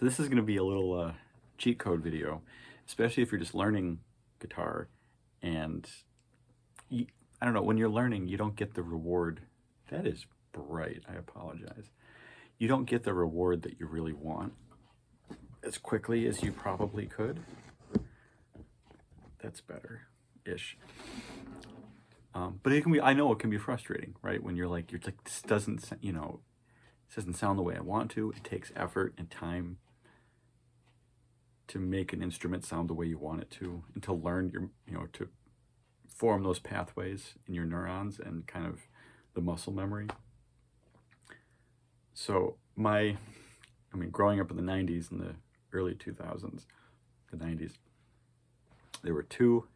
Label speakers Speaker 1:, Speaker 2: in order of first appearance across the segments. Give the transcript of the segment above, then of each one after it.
Speaker 1: So this is going to be a little cheat code video, especially if you're just learning guitar and I don't know, when you're learning, you don't get the reward. That is bright, I apologize. You don't get the reward that you really want as quickly as you probably could. That's better-ish. But it can be, I know it can be frustrating, right? When you're like, this doesn't, this doesn't sound the way I want to. It takes effort and time to make an instrument sound the way you want it to, and to learn to form those pathways in your neurons and kind of the muscle memory. So growing up in the 90s and the early 2000s, the 90s, there were two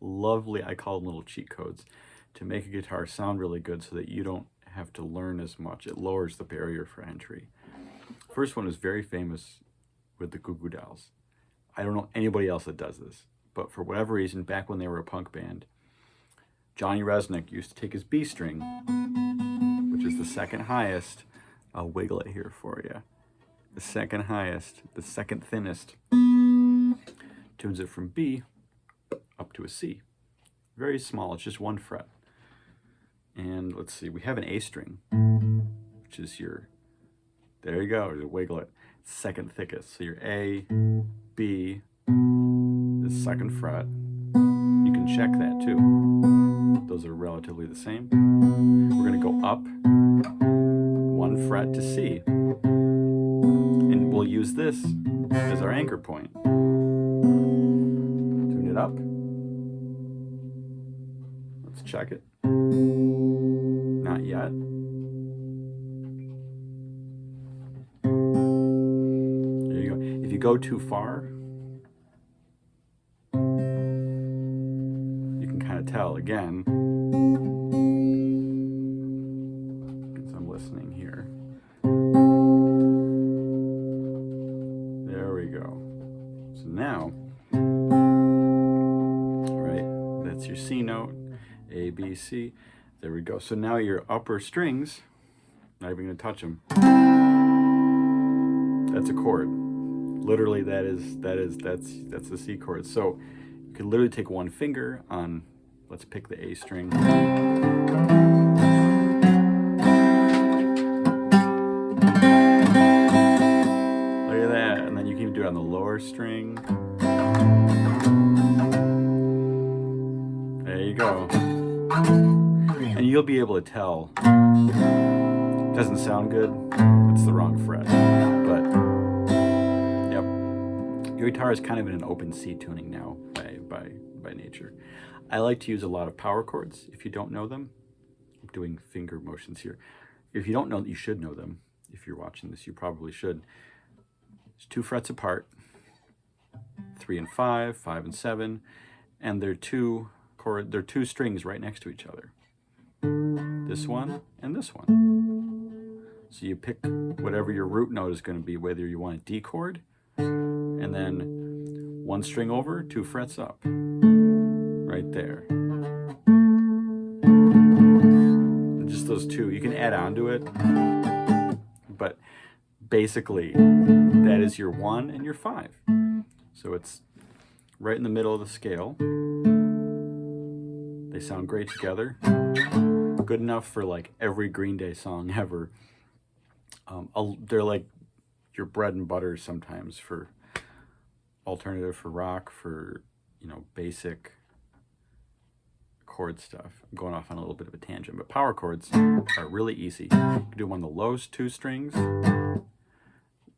Speaker 1: lovely, I call them little cheat codes, to make a guitar sound really good so that you don't have to learn as much. It lowers the barrier for entry. First one is very famous with the Goo Goo Dolls. I don't know anybody else that does this, but for whatever reason, back when they were a punk band, Johnny Rzeznik used to take his B string, which is the second highest. I'll wiggle it here for you. The second highest, the second thinnest, tunes it from B up to a C. Very small, it's just one fret. And let's see, we have an A string, which is there you go, wiggle it, second thickest. So your A, B, the second fret. You can check that too. Those are relatively the same. We're gonna go up one fret to C. And we'll use this as our anchor point. Tune it up. Let's check it. Not yet. There you go. If you go too far, you can kind of tell again, because I'm listening here. There we go. So now, right, that's your C note, A, B, C. There we go. So now your upper strings, not even going to touch them. That's a chord. Literally, that's the C chord. So you can literally take one finger on, let's pick the A string. Look at that. And then you can do it on the lower string. There you go. And you'll be able to tell, it doesn't sound good, it's the wrong fret. But, yep, your guitar is kind of in an open C tuning now by nature. I like to use a lot of power chords. If you don't know them, I'm doing finger motions here. If you don't know, you should know them. If you're watching this, you probably should. It's 2 frets apart, 3 and 5, 5 and 7, and they're two strings right next to each other. This one and this one. So you pick whatever your root note is going to be, whether you want a D chord, and then 1 string over, 2 frets up, right there. And just those two. You can add on to it, but basically that is your 1 and your 5. So it's right in the middle of the scale. They sound great together. Good enough for like every Green Day song ever. They're like your bread and butter sometimes for alternative, for rock, for basic chord stuff. I'm going off on a little bit of a tangent, but power chords are really easy. You can do them on the lowest 2 strings,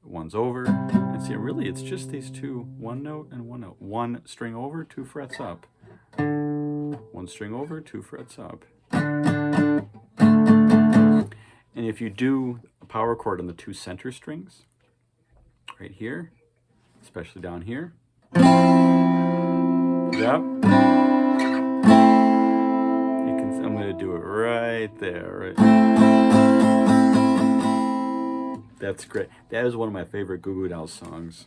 Speaker 1: one's over, and see, really it's just these two, 1 note and 1 note. 1 string over, 2 frets up. 1 string over, 2 frets up. And if you do a power chord on the 2 center strings, right here, especially down here, yep, I'm going to do it right there. Right. That's great. That is one of my favorite Goo Goo Dolls songs.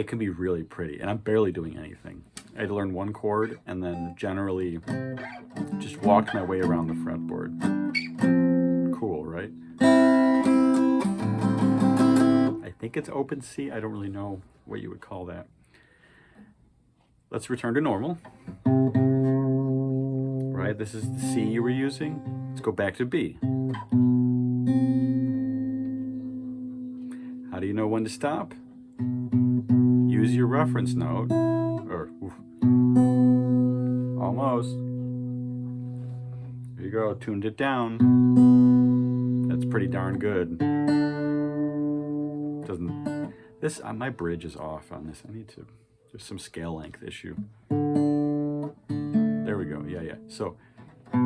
Speaker 1: it can be really pretty, and I'm barely doing anything. I had to learn one chord and then generally just walked my way around the fretboard. Cool, right? I think it's open C. I don't really know what you would call that. Let's return to normal. Right, this is the C you were using. Let's go back to B. How do you know when to stop? Use your reference note, or almost. There you go, tuned it down. That's pretty darn good. Doesn't this? My bridge is off on this. I need to. There's some scale length issue. There we go. Yeah. So, which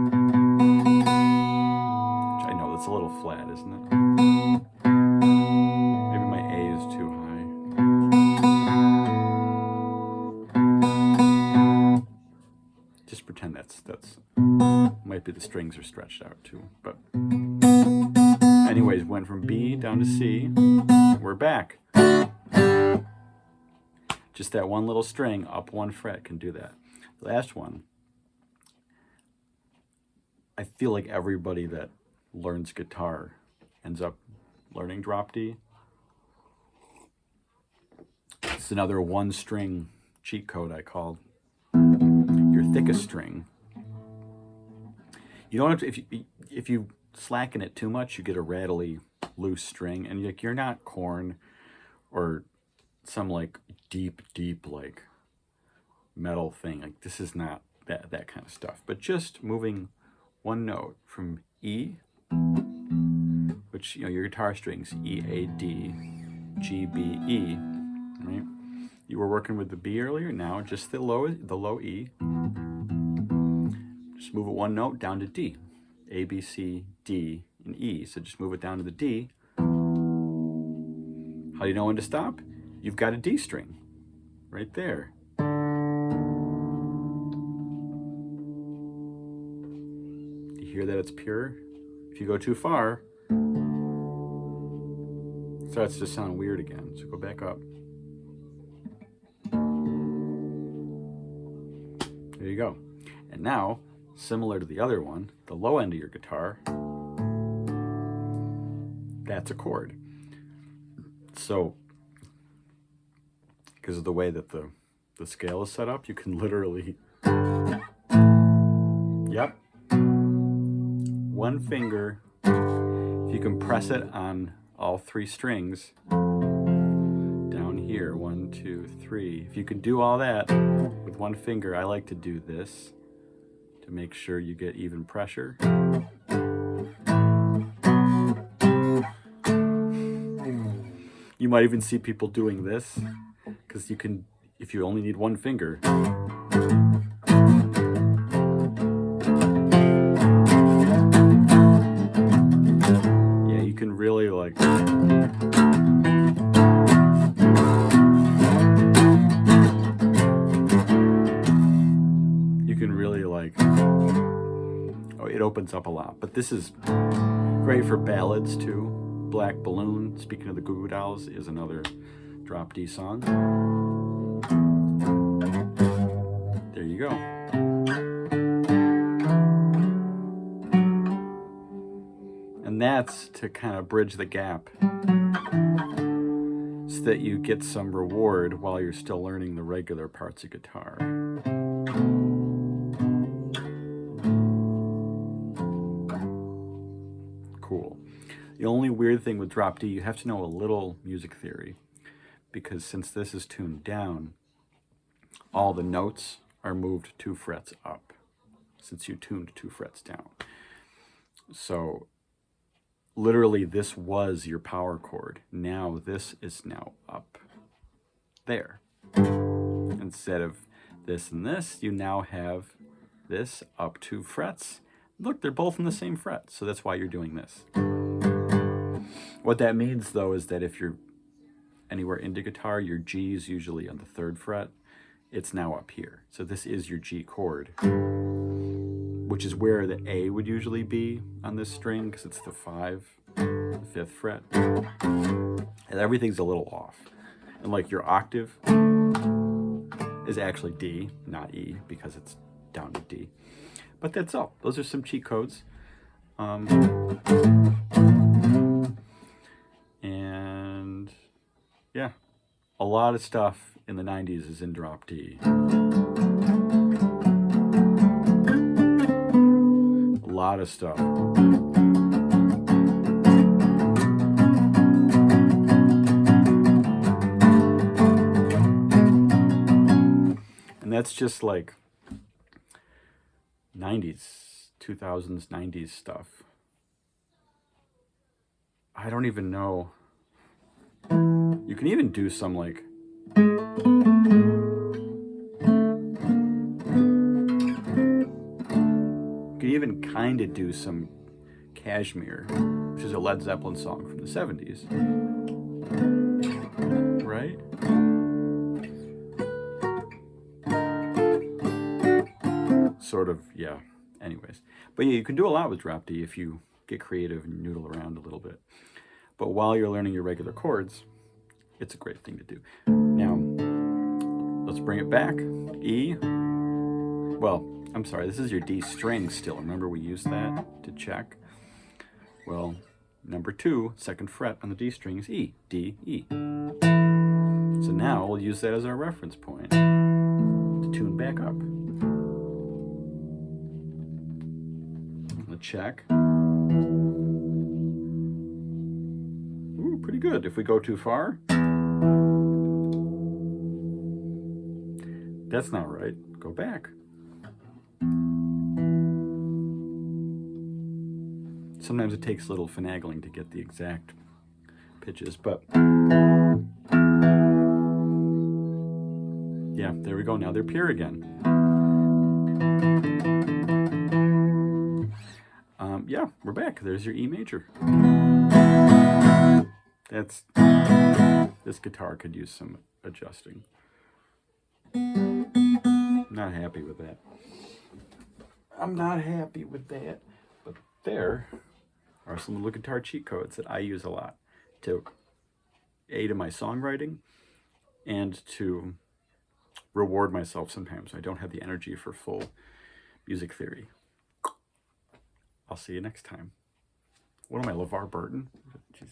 Speaker 1: I know that's a little flat, isn't it? Maybe my A is too high. Just pretend that's might be the strings are stretched out too. But anyways, went from B down to C. We're back. Just that one little string up one fret can do that. The last one, I feel like everybody that learns guitar ends up learning drop D. It's another one string cheat code I called. Your thickest string. You don't have to, if you slacken it too much, you get a rattly loose string, and you're not corn or some like deep like metal thing. Like this is not that kind of stuff. But just moving one note from E, which your guitar strings E, A, D, G, B, E, right? You were working with the B earlier. Now just the low E. Just move it one note down to D. A, B, C, D, and E. So just move it down to the D. How do you know when to stop? You've got a D string right there. You hear that it's pure? If you go too far, it starts to sound weird again. So go back up. There you go. And now, similar to the other one, the low end of your guitar, that's a chord. So, because of the way that the scale is set up, you can literally, yep, one finger, if you can press it on all three strings, down here, 1, 2, 3, if you can do all that with one finger, I like to do this to make sure you get even pressure. You might even see people doing this, because you can, if you only need one finger. Yeah, you can really like. You can really like. Oh, it opens up a lot. But this is great for ballads too. Black Balloon, speaking of the Goo Goo Dolls, is another drop D song. There you go. And that's to kind of bridge the gap so that you get some reward while you're still learning the regular parts of guitar. Cool. The only weird thing with drop D, you have to know a little music theory, because since this is tuned down, all the notes are moved 2 frets up, since you tuned 2 frets down. So literally this was your power chord. Now this is now up there. Instead of this and this, you now have this up 2 frets. Look, they're both in the same fret, so that's why you're doing this. What that means, though, is that if you're anywhere into guitar, your G is usually on the 3rd fret. It's now up here. So this is your G chord, which is where the A would usually be on this string, because it's the 5th fret. And everything's a little off. And like your octave is actually D, not E, because it's down to D. But that's all. Those are some cheat codes. And yeah, a lot of stuff in the 90s is in drop D. A lot of stuff. And that's just like 90s, 2000s, 90s stuff. I don't even know. You can even do some like you can even kind of do some Kashmir, which is a Led Zeppelin song from the 70s. Right? Sort of, yeah. Anyways. But yeah, you can do a lot with drop D if you get creative and noodle around a little bit. But while you're learning your regular chords, it's a great thing to do. Now, let's bring it back. E. Well, I'm sorry, this is your D string still. Remember we used that to check? Well, number 2, 2nd fret on the D string is E. D, E. So now we'll use that as our reference point to tune back up. Let's check. Ooh, pretty good. If we go too far, that's not right. Go back. Sometimes it takes a little finagling to get the exact pitches, but yeah, there we go. Now they're pure again. Yeah, we're back. There's your E major. This guitar could use some adjusting. Not happy with that. I'm not happy with that. But there are some little guitar cheat codes that I use a lot to aid in my songwriting and to reward myself sometimes. I don't have the energy for full music theory. I'll see you next time. What am I, LeVar Burton? Jeez.